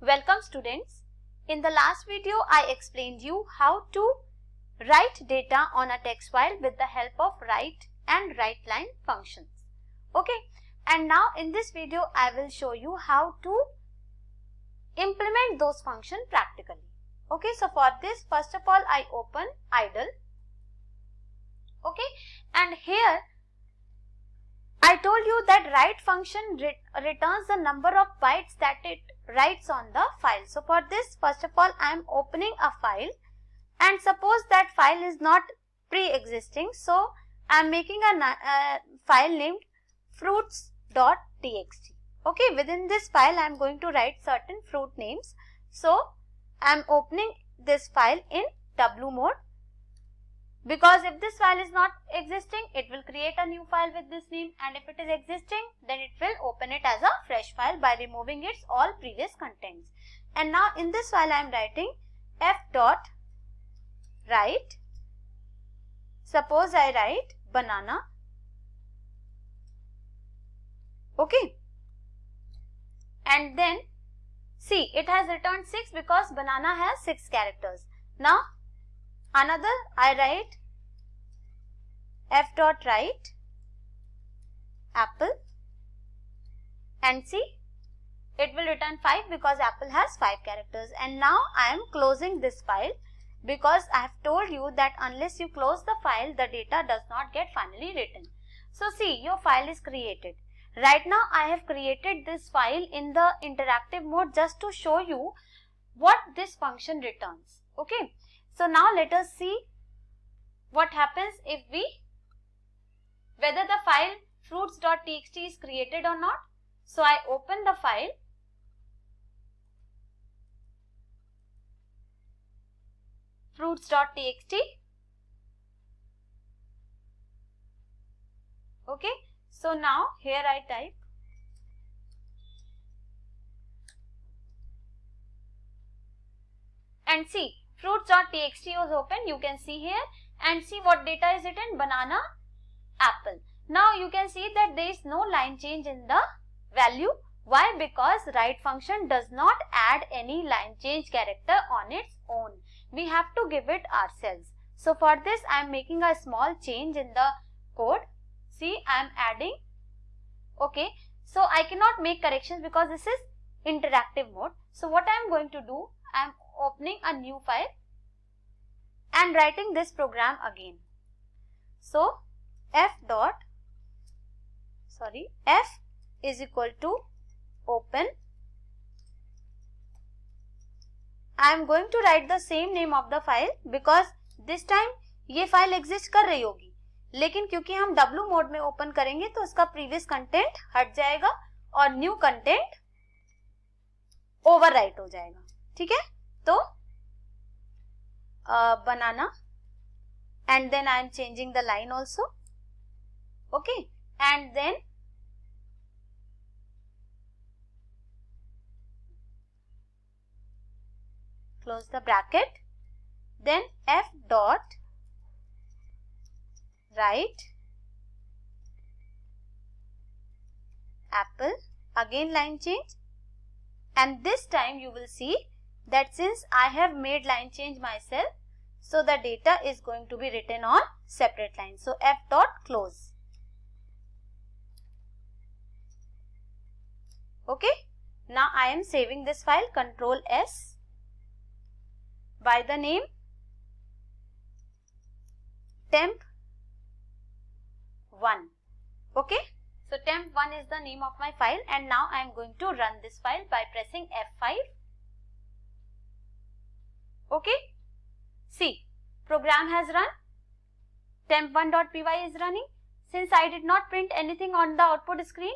Welcome students. In the last video I explained you how to write data on a text file with the help of write and writeLine functions. Okay, and now in this video I will show you how to implement those functions practically. Okay, so for this first of all I open idle. Okay, and here I told you that write function returns the number of bytes that it writes on the file. So for this, first of all, I am opening a file, and suppose that file is not pre-existing. So I am making a file named fruits.txt. Okay, within this file I am going to write certain fruit names. So I am opening this file in W mode. Because if this file is not existing, it will create a new file with this name, and if it is existing, then it will open it as a fresh file by removing its all previous contents. And now in this file I am writing f.write. Suppose I write banana. Okay. And then see, it has returned 6 because banana has 6 characters. Now another I write f.write apple, and see, it will return 5 because apple has 5 characters. And now I am closing this file because I have told you that unless you close the file, the data does not get finally written. So see, your file is created. Right now I have created this file in the interactive mode just to show you what this function returns. Okay. So now let us see what happens if whether the file fruits.txt is created or not. So I open the file. Fruits.txt. Okay. So now here I type and see, fruits.txt was open, you can see here, and see what data is written, banana, apple. Now you can see that there is no line change in the value. Why? Because write function does not add any line change character on its own. We have to give it ourselves. So for this I am making a small change in the code. See, I am adding. Okay, so I cannot make corrections because this is interactive mode. So what I am going to do, I am opening a new file and writing this program again. So f is equal to open. I am going to write the same name of the file because this time ये file exist कर रही होगी, लेकिन क्योंकि हम W mode में open करेंगे तो उसका प्रीवियस कंटेंट हट जाएगा और न्यू कंटेंट ओवरराइट हो जाएगा. ठीक है, तो banana, and then I am changing the line also. Okay, and then close the bracket. Then f.write apple, again line change, and this time you will see that since I have made line change myself, so the data is going to be written on separate lines. So f.close. Okay, now I am saving this file, Control S, by the name temp1. Okay, so temp1 is the name of my file, and now I am going to run this file by pressing F5. Okay, see, program has run, temp1.py is running. Since I did not print anything on the output screen,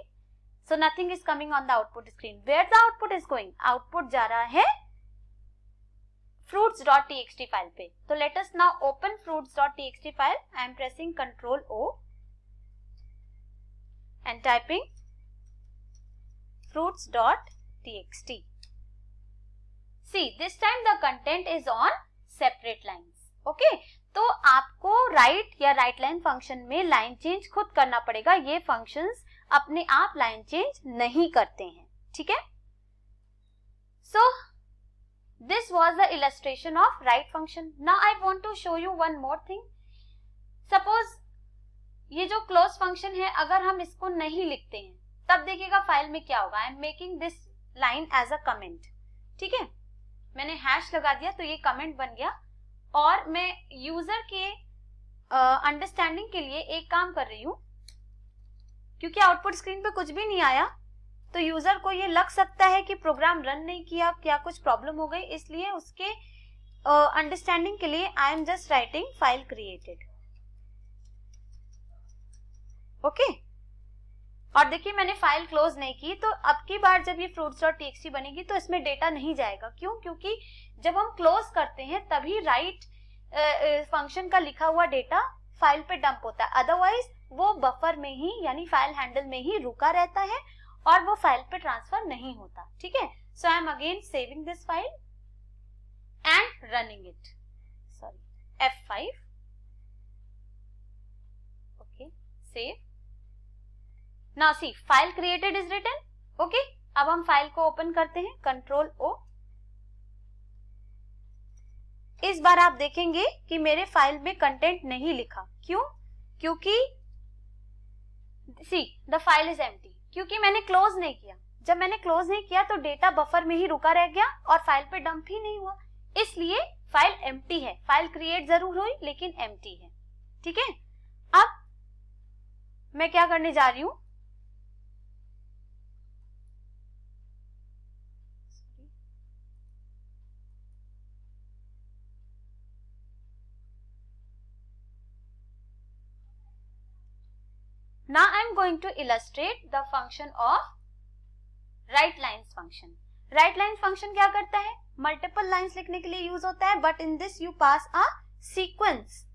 so nothing is coming on the output screen. Where the output is going? Output जा रहा है fruits.txt file पे. So let us now open fruits.txt file. I am pressing Ctrl O and typing fruits.txt. See, this time the content is on separate lines. Okay, तो आपको write या writeLine function में line change खुद करना पड़ेगा. ये functions अपने आप line change नहीं करते हैं. ठीक है, So this was the illustration of write function. Now I want to show you one more thing. Suppose ये जो क्लोज फंक्शन है, अगर हम इसको नहीं लिखते हैं तब देखिएगा फाइल में क्या होगा. I am making this line as a comment. ठीक है, मैंने हैश लगा दिया तो ये कमेंट बन गया. और मैं यूजर के अंडरस्टैंडिंग के लिए एक काम कर रही हूं, क्योंकि आउटपुट स्क्रीन पे कुछ भी नहीं आया तो यूजर को ये लग सकता है कि प्रोग्राम रन नहीं किया, क्या कुछ प्रॉब्लम हो गई. इसलिए उसके अंडरस्टैंडिंग के लिए आई am just writing file created. Okay, और देखिए मैंने फाइल क्लोज नहीं की, तो अब की बार जब ये fruits.txt बनेगी तो इसमें डेटा नहीं जाएगा. क्यों? क्योंकि जब हम क्लोज करते हैं तभी राइट फंक्शन का लिखा हुआ डेटा फाइल पे डंप होता है. अदरवाइज वो बफर में ही यानी फाइल हैंडल में ही रुका रहता है और वो फाइल पे ट्रांसफर नहीं होता. ठीक है, so I am again saving this file and running it. Sorry, F5. Okay, save. Now see, file created is written. Okay, अब हम फाइल को ओपन करते हैं, कंट्रोल O. इस बार आप देखेंगे कि मेरे फाइल में कंटेंट नहीं लिखा. क्यों? क्योंकि see, the file is empty. क्योंकि मैंने क्लोज नहीं किया. जब मैंने क्लोज नहीं किया तो डेटा बफर में ही रुका रह गया और फाइल पे डंप ही नहीं हुआ. इसलिए फाइल एम्प्टी है. फाइल क्रिएट जरूर हुई लेकिन एम्प्टी है. ठीक है, अब मैं क्या करने जा रही हूं, now I am going to illustrate the function of write lines function. write lines function क्या करता है? मल्टीपल लाइन्स लिखने के लिए यूज होता है, but in this you pass a sequence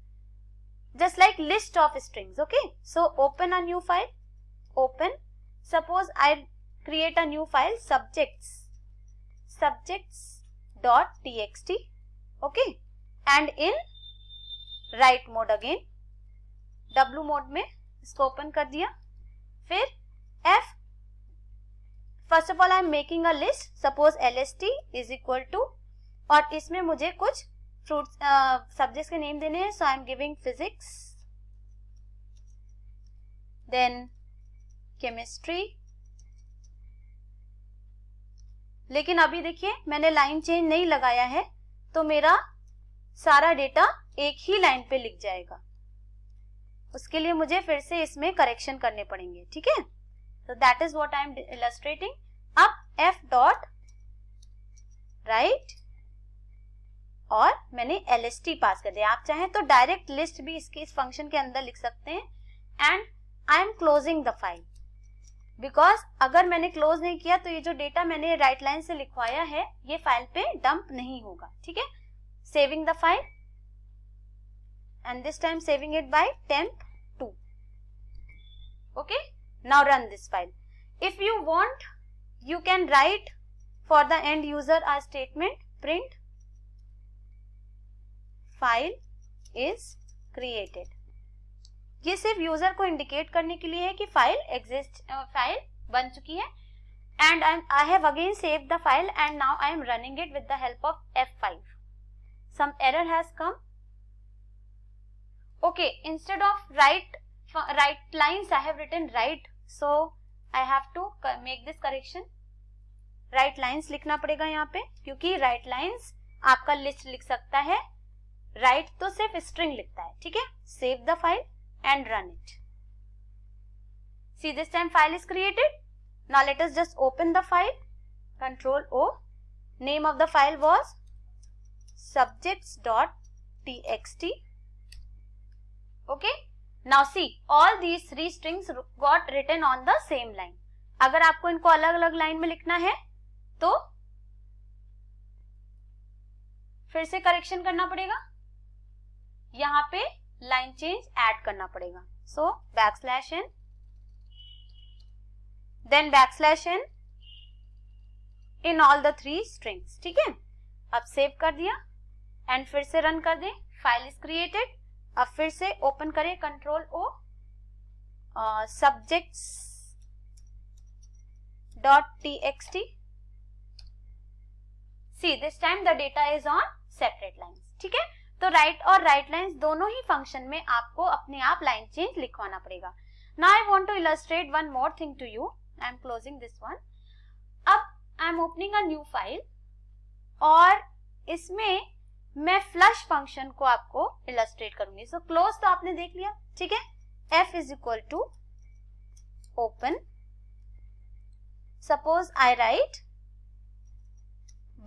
just like list of strings. Okay, so open a new file. Open, suppose I create a new file, subjects.txt. okay, and in write mode again, W mode में इसको open कर दिया. फिर F, first of all I am making a list, suppose LST is equal to, और इसमें मुझे कुछ fruits subjects के नेम देने हैं. So I am giving physics, then chemistry. लेकिन अभी देखिए मैंने लाइन चेंज नहीं लगाया है तो मेरा सारा डेटा एक ही लाइन पे लिख जाएगा. उसके लिए मुझे फिर से इसमें करेक्शन करने पड़ेंगे. ठीक है, तो that is what I am illustrating. अब F डॉट राइट और मैंने LST पास कर दिया. आप चाहें तो डायरेक्ट लिस्ट भी इसके इस फंक्शन के अंदर लिख सकते हैं. And I am closing the file, because अगर मैंने क्लोज नहीं किया तो ये जो डेटा मैंने राइट लाइन से लिखवाया है ये फाइल पे डंप नहीं होगा. ठीक है, saving the file and this time saving it by temp2. okay, now run this file. If you want you can write for the end user a statement, print file is created. ये सिर्फ user को indicate करने के लिए है कि file exist, file बन चुकी है. and I have again saved the file and now I am running it with the help of F5. some error has come. Okay, instead of write lines I have written write, so I have to make this correction. write lines लिखना पड़ेगा यहाँ पे, क्योंकि write lines आपका list लिख सकता है, write तो सिर्फ string लिखता है. ठीक है, save the file and run it. see, this time file is created. now let us just open the file. Control O. name of the file was subjects.txt. okay, now see, all these three strings got written on the same line. अगर आपको इनको अलग अलग line में लिखना है तो फिर से करेक्शन करना पड़ेगा, यहाँ पे लाइन चेंज ऐड करना पड़ेगा. So \n, then \n in all the three strings. ठीक है, अब सेव कर दिया एंड फिर से रन कर दें. File is created. अब फिर से ओपन करें control O, subjects.txt. See this time the data is on separate lines. ठीक है, तो राइट और राइट लाइंस दोनों ही फंक्शन में आपको अपने आप लाइन चेंज लिखवाना पड़ेगा. Now I want to illustrate one more thing to you. I am closing this one. अब I am opening a new file और इसमें मैं फ्लश फंक्शन को आपको इलस्ट्रेट करूंगी. सो क्लोज तो आपने देख लिया. ठीक है, f is equal to open. Suppose I write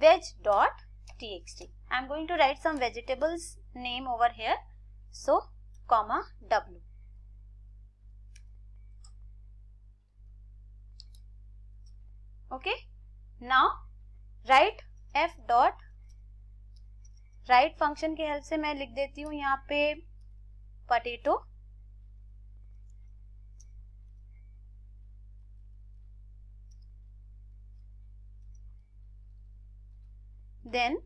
veg dot txt. I am going to write some vegetables name over here. So comma w. Okay. Now write f dot write function के help से मैं लिख देती हूँ यहाँ पे potato. Then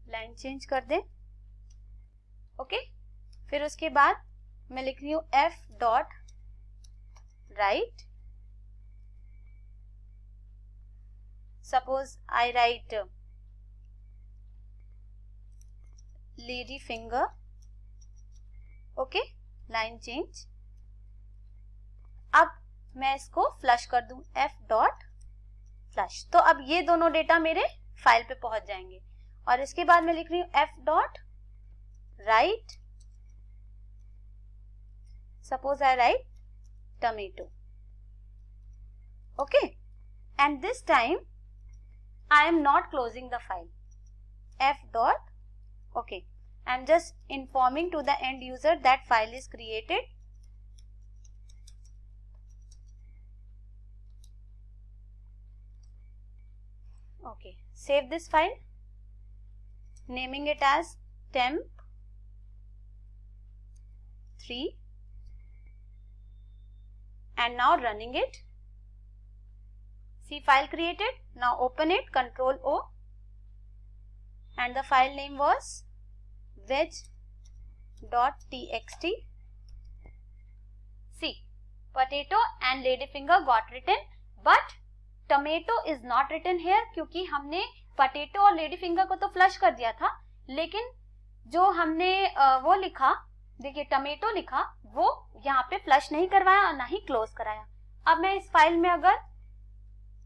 line change कर दें. ओके, फिर उसके बाद मैं लिख रही हूं f dot write. Suppose I right lady finger. Okay, line change. अब मैं इसको फ्लश कर दूं f डॉट फ्लश. तो अब ये दोनों डेटा मेरे फाइल पे पहुंच जाएंगे. और इसके बाद मैं लिख रही हूं f dot write. Suppose I write tomato. Okay, and this time I am not closing the file. f dot okay, I am just informing to the end user that file is created. Okay, save this file, naming it as temp3 and now running it. See, file created. Now open it, Control O, and the file name was veg.txt. See, potato and ladyfinger got written, but tomato is not written here क्योंकि हमने potato और lady finger को तो flush कर दिया था, लेकिन जो हमने वो लिखा, देखिए टमेटो लिखा, वो यहाँ पे फ्लश नहीं करवाया और ना ही क्लोज कराया. अब मैं इस फाइल में अगर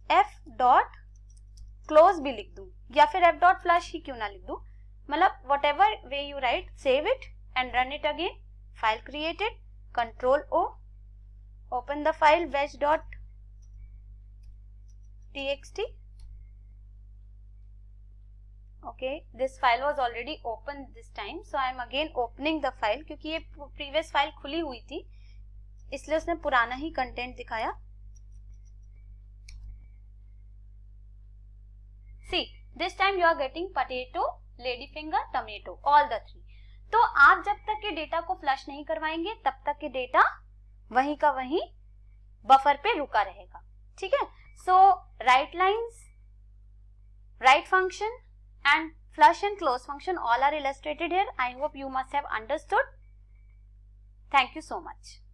f डॉट क्लोज भी लिख दूं या फिर f डॉट फ्लश ही क्यों ना लिख दूं, मतलब what ever way you right, save it and run it again. File created, control O, open the file veg dot txt. Okay, this file was already opened this time, so I am again opening the file क्योंकि ये previous file खुली हुई थी इसलिए उसने पुराना ही content दिखाया. See, this time you are getting potato, ladyfinger, tomato, all the three. तो आप जब तक के डेटा को फ्लश नहीं करवाएंगे तब तक के डेटा वहीं का वहीं बफर पे रुका रहेगा. ठीक है, so write lines, write function and flush and close function all are illustrated here. I hope you must have understood. Thank you so much.